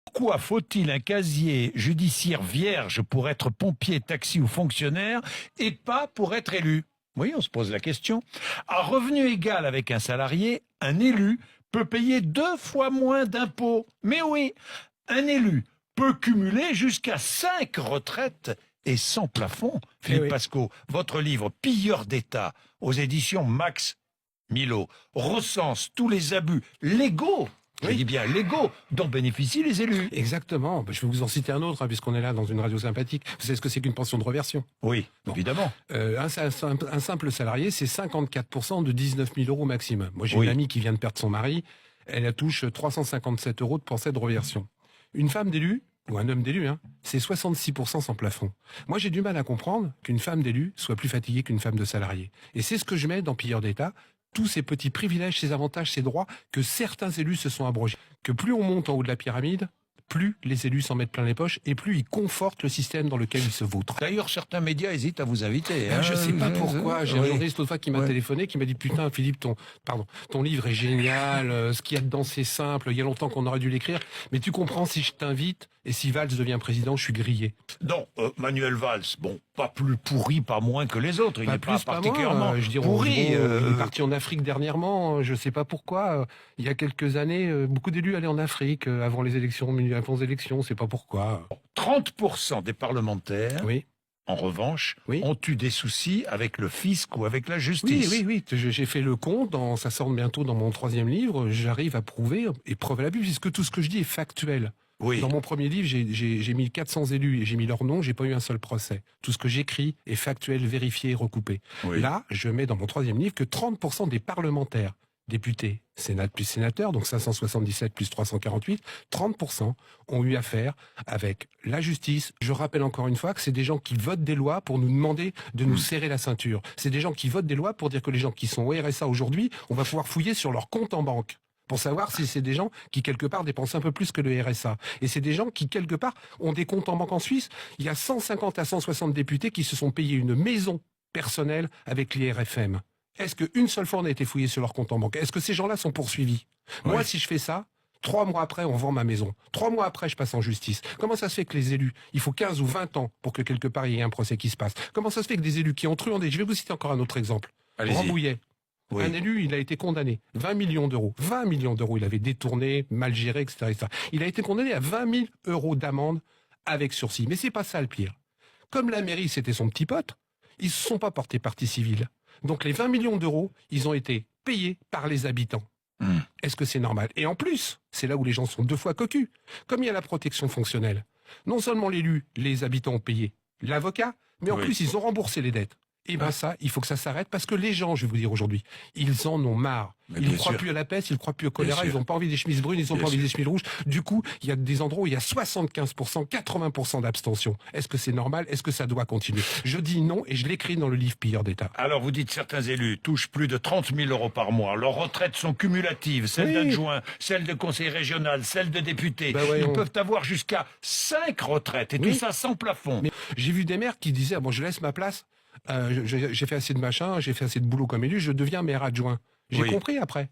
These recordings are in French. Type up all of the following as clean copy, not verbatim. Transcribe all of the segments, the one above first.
Pourquoi faut-il un casier judiciaire vierge pour être pompier, taxi ou fonctionnaire et pas pour être élu? Oui, on se pose la question. À revenu égal avec un salarié, un élu peut payer 2 fois moins d'impôts. Mais oui, un élu peut cumuler jusqu'à 5 retraites et sans plafond. Philippe Pasco, votre livre Pilleurs d'État aux éditions Max Milo recense tous les abus légaux. Je dis bien légaux, dont bénéficient les élus. Exactement. Je vais vous en citer un autre, puisqu'on est là dans une radio sympathique. Vous savez ce que c'est qu'une pension de réversion? Oui, évidemment. Un simple salarié, c'est 54% de 19 000 euros maximum. Moi, j'ai une amie qui vient de perdre son mari. Elle touche 357 euros de pension de réversion. Une femme d'élu, ou un homme d'élu, c'est 66% sans plafond. Moi, j'ai du mal à comprendre qu'une femme d'élu soit plus fatiguée qu'une femme de salarié. Et c'est ce que je mets dans Pilleurs d'État. Tous ces petits privilèges, ces avantages, ces droits que certains élus se sont abrogés. Que plus on monte en haut de la pyramide, plus les élus s'en mettent plein les poches et plus ils confortent le système dans lequel ils se vautrent. D'ailleurs, certains médias hésitent à vous inviter. Je sais pas pourquoi. J'ai un journaliste l'autre fois qui m'a téléphoné, qui m'a dit putain Philippe, ton livre est génial, ce qu'il y a dedans c'est simple, il y a longtemps qu'on aurait dû l'écrire, mais tu comprends, si je t'invite et si Valls devient président, je suis grillé. Non, Manuel Valls, bon, pas plus pourri, pas moins que les autres. Il n'est pas particulièrement pourri. Il est parti en Afrique dernièrement, je sais pas pourquoi. Il y a quelques années, beaucoup d'élus allaient en Afrique avant les élections, c'est pas pourquoi. 30% des parlementaires, en revanche, ont eu des soucis avec le fisc ou avec la justice. Oui. J'ai fait le compte, ça sort bientôt dans mon 3e livre, j'arrive à prouver, et preuve à la l'appui, puisque tout ce que je dis est factuel. Dans mon premier livre, j'ai mis 400 élus et j'ai mis leur nom, j'ai pas eu un seul procès. Tout ce que j'écris est factuel, vérifié, recoupé. Là, je mets dans mon 3e livre que 30% des parlementaires, députés, Sénat plus sénateurs, donc 577 plus 348, 30% ont eu affaire avec la justice. Je rappelle encore une fois que c'est des gens qui votent des lois pour nous demander de nous serrer la ceinture. C'est des gens qui votent des lois pour dire que les gens qui sont au RSA aujourd'hui, on va pouvoir fouiller sur leur compte en banque pour savoir si c'est des gens qui, quelque part, dépensent un peu plus que le RSA. Et c'est des gens qui, quelque part, ont des comptes en banque en Suisse. Il y a 150 à 160 députés qui se sont payés une maison personnelle avec l'IRFM. Est-ce qu'une seule fois on a été fouillé sur leur compte en banque? Est-ce que ces gens-là sont poursuivis? Moi, si je fais ça, 3 mois après, on vend ma maison. 3 mois après, je passe en justice. Comment ça se fait que les élus, il faut 15 ou 20 ans pour que quelque part il y ait un procès qui se passe? Comment ça se fait que des élus qui ont truandé, je vais vous citer encore un autre exemple. Rambouillet. Un élu, il a été condamné. 20 millions d'euros. 20 millions d'euros. Il avait détourné, mal géré, etc. Il a été condamné à 20 000 euros d'amende avec sursis. Mais c'est pas ça le pire. Comme la mairie, c'était son petit pote, ils se sont pas portés partie civile. Donc les 20 millions d'euros, ils ont été payés par les habitants. Est-ce que c'est normal? Et en plus, c'est là où les gens sont 2 fois cocus. Comme il y a la protection fonctionnelle, non seulement l'élu, les habitants ont payé l'avocat, mais en plus ils ont remboursé les dettes. Et ça, il faut que ça s'arrête parce que les gens, je vais vous dire aujourd'hui, ils en ont marre. Ils ne croient plus à la peste, ils ne croient plus au choléra, ils n'ont pas envie des chemises brunes, ils n'ont pas envie des chemises rouges. Du coup, il y a des endroits où il y a 75%, 80% d'abstention. Est-ce que c'est normal? Est-ce que ça doit continuer? Je dis non et je l'écris dans le livre Pilleurs d'État. Alors vous dites certains élus touchent plus de 30 000 euros par mois. Leurs retraites sont cumulatives, celles d'adjoints, celles de conseiller régional, celles de députés. Ils peuvent avoir jusqu'à 5 retraites et tout ça sans plafond. Mais j'ai vu des maires qui disaient je laisse ma place. J'ai fait assez de machin, j'ai fait assez de boulot comme élu, je deviens maire adjoint. J'ai compris après.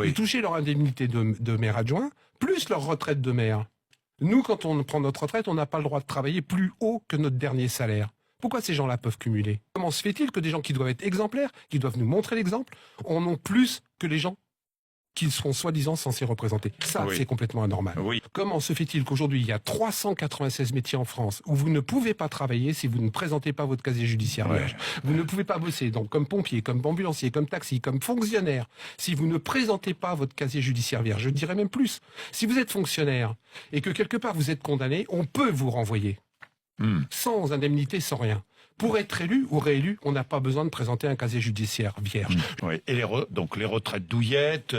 Ils touchaient leur indemnité de maire adjoint, plus leur retraite de maire. Nous, quand on prend notre retraite, on n'a pas le droit de travailler plus haut que notre dernier salaire. Pourquoi ces gens-là peuvent cumuler? Comment se fait-il que des gens qui doivent être exemplaires, qui doivent nous montrer l'exemple, en ont plus que les gens qu'ils seront soi-disant censés représenter? Ça, c'est complètement anormal. Comment se fait-il qu'aujourd'hui, il y a 396 métiers en France où vous ne pouvez pas travailler si vous ne présentez pas votre casier judiciaire vierge? Vous ne pouvez pas bosser donc comme pompier, comme ambulancier, comme taxi, comme fonctionnaire si vous ne présentez pas votre casier judiciaire vierge. Je dirais même plus. Si vous êtes fonctionnaire et que quelque part vous êtes condamné, on peut vous renvoyer. Sans indemnité, sans rien. Pour être élu ou réélu, on n'a pas besoin de présenter un casier judiciaire vierge. Et donc les retraites douillettes,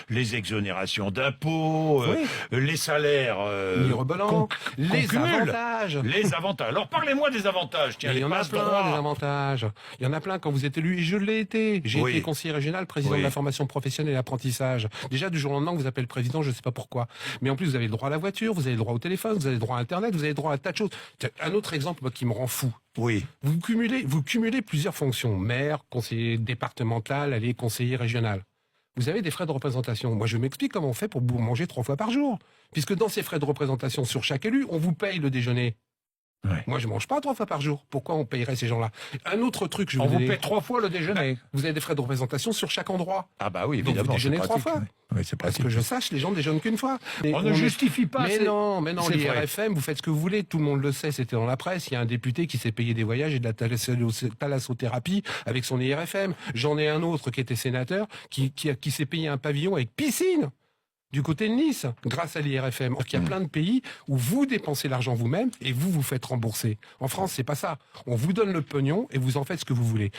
les exonérations d'impôts, les salaires mirobolants, les avantages. Les avantages. Alors parlez-moi des avantages. Tiens, il y en a plein des avantages. Il y en a plein quand vous êtes élu, et je l'ai été. J'ai été conseiller régional, président de la formation professionnelle et l'apprentissage. Déjà, du jour au lendemain, on vous appelle président, je ne sais pas pourquoi. Mais en plus, vous avez le droit à la voiture, vous avez le droit au téléphone, vous avez le droit à Internet, vous avez le droit à un tas de choses. Un autre exemple, moi, qui me rend fou. Vous cumulez plusieurs fonctions. Maire, conseiller départemental, conseiller régional. vous avez des frais de représentation. Moi, je m'explique comment on fait pour manger 3 fois par jour. Puisque dans ces frais de représentation sur chaque élu, on vous paye le déjeuner. Ouais. Moi, je mange pas 3 fois par jour. Pourquoi on payerait ces gens-là? Un autre truc, on vous paie 3 fois le déjeuner. Vous avez des frais de représentation sur chaque endroit. Ah bah oui, évidemment. Donc vous déjeunez 3 fois. Oui, c'est parce que je sache, les gens déjeunent qu'une fois. On ne justifie pas. Mais non, l'IRFM, vous faites ce que vous voulez. Tout le monde le sait. C'était dans la presse. Il y a un député qui s'est payé des voyages et de la thalassothérapie avec son IRFM. J'en ai un autre qui était sénateur qui s'est payé un pavillon avec piscine du côté de Nice, grâce à l'IRFM. Il y a plein de pays où vous dépensez l'argent vous-même et vous vous faites rembourser. En France, c'est pas ça. On vous donne le pognon et vous en faites ce que vous voulez.